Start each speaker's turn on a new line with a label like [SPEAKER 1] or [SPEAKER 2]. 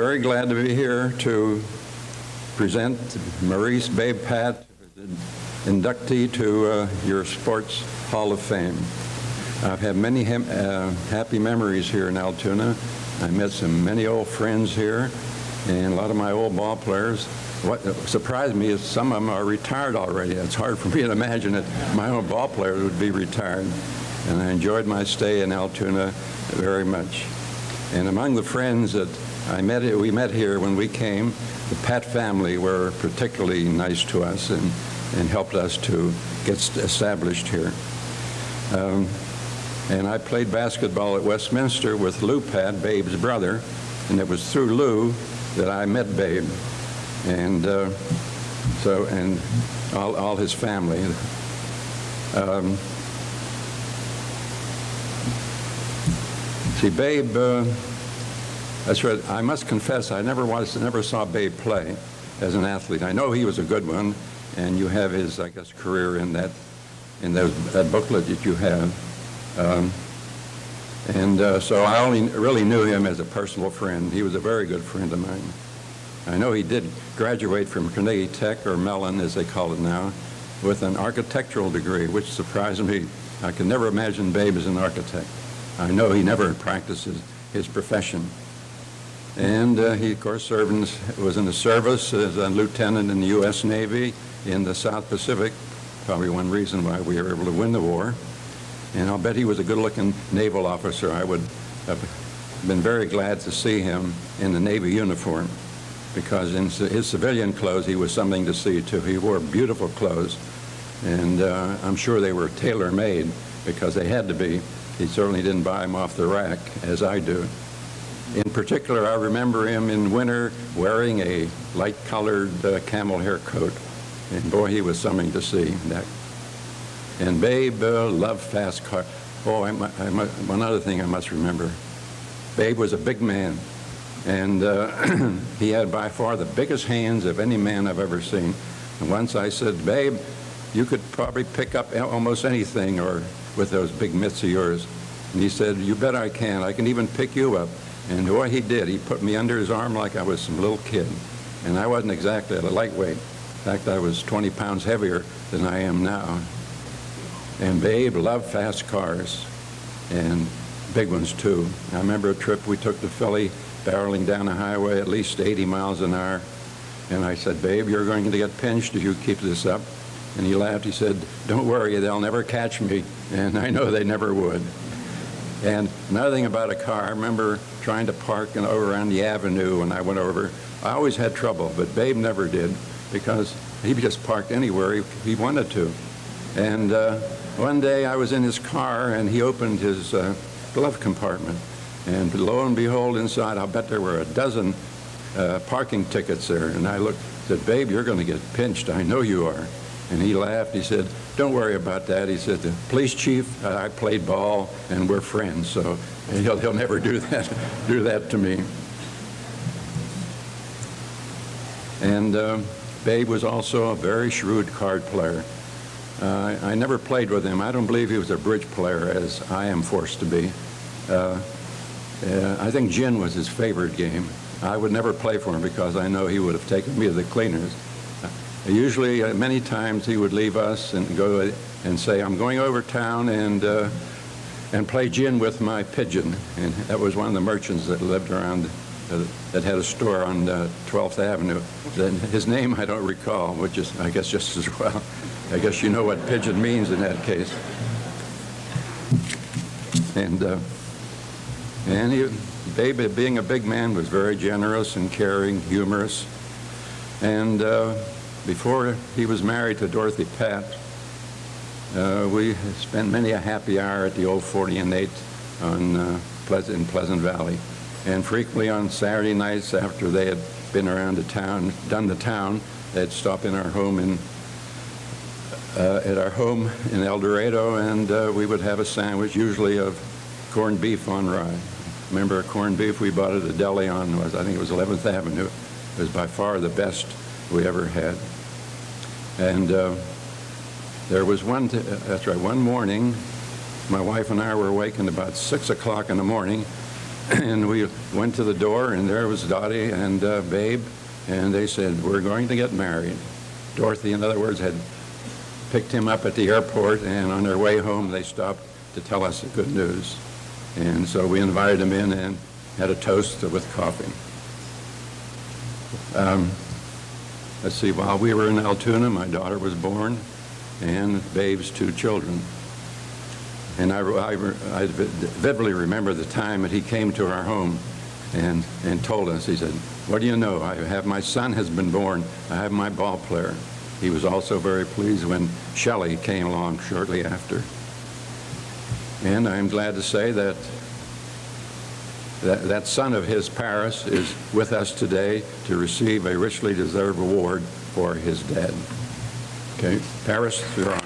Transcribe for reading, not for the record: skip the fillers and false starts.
[SPEAKER 1] very glad to be here to present Maurice Patt, inductee to your Sports Hall of Fame. I've had many happy memories here in Altoona. I met many old friends here and a lot of my old ball players. What surprised me is some of them are retired already. It's hard for me to imagine that my own ball players would be retired. And I enjoyed my stay in Altoona very much. And among the friends that we met here when we came, the Patt family were particularly nice to us and helped us to get established here. And I played basketball at Westminster with Lou Patt, Babe's brother, and it was through Lou that I met Babe, and and all his family. See, Babe, that's right. I must confess, I never saw Babe play as an athlete. I know he was a good one, and you have his, I guess, career in that booklet that you have. So I only really knew him as a personal friend. He was a very good friend of mine. I know he did graduate from Carnegie Tech, or Mellon as they call it now, with an architectural degree, which surprised me. I could never imagine Babe as an architect. I know he never practiced his profession. And he, of course, was in the service as a lieutenant in the U.S. Navy in the South Pacific, probably one reason why we were able to win the war. And I'll bet he was a good-looking naval officer. I would have been very glad to see him in the Navy uniform, because in his civilian clothes, he was something to see, too. He wore beautiful clothes, and I'm sure they were tailor-made because they had to be. He certainly didn't buy them off the rack, as I do. In particular, I remember him in winter wearing a light-colored camel hair coat, and boy, he was something to see. And Babe loved fast cars. Oh, one other thing I must remember. Babe was a big man, and he had by far the biggest hands of any man I've ever seen. And once I said, Babe, you could probably pick up almost anything or with those big mitts of yours. And he said, you bet I can. I can even pick you up. And boy, he did. He put me under his arm like I was some little kid. And I wasn't exactly a lightweight. In fact, I was 20 pounds heavier than I am now. And Babe loved fast cars, and big ones too. I remember a trip we took to Philly, barreling down a highway at least 80 miles an hour. And I said, Babe, you're going to get pinched if you keep this up. And he laughed. He said, don't worry, they'll never catch me. And I know they never would. And another thing about a car, I remember trying to park over on the avenue when I went over. I always had trouble, but Babe never did, because he just parked anywhere he wanted to. And one day I was in his car, and he opened his glove compartment. And lo and behold, inside, I'll bet there were a dozen parking tickets there. And I looked, said, Babe, you're going to get pinched. I know you are. And he laughed. He said, don't worry about that. He said, the police chief, I played ball, and we're friends, so he'll never do that to me. And Babe was also a very shrewd card player. I never played with him. I don't believe he was a bridge player, as I am forced to be. I think gin was his favorite game. I would never play for him because I know he would have taken me to the cleaners. Usually, many times he would leave us and go and say, I'm going over town and play gin with my pigeon. And that was one of the merchants that lived around, that had a store on 12th Avenue. His name I don't recall, which is, I guess, just as well. I guess you know what pigeon means in that case. And Babe, being a big man, was very generous and caring, humorous. And before he was married to Dorothy Patt, we spent many a happy hour at the old 40 and 8 in Pleasant Valley. And frequently on Saturday nights, after they had been around the town, done the town, they'd stop in our home at our home in El Dorado, and we would have a sandwich, usually of corned beef on rye. Remember corned beef we bought at a deli on, I think it was 11th Avenue. It was by far the best we ever had. And there was one morning, my wife and I were awakened about 6 o'clock in the morning, And we went to the door, and there was Dottie and Babe, and they said, we're going to get married. Dorothy, in other words, had picked him up at the airport, and on their way home, they stopped to tell us the good news. And so we invited him in and had a toast with coffee. Let's see, while we were in Altoona, my daughter was born, and Babe's 2 children. And I vividly remember the time that he came to our home and told us, he said, what do you know? My son has been born. I have my ball player. He was also very pleased when Shelley came along shortly after. And I'm glad to say that that son of his, Paris, is with us today to receive a richly deserved award for his dad. Okay, Paris, you're on.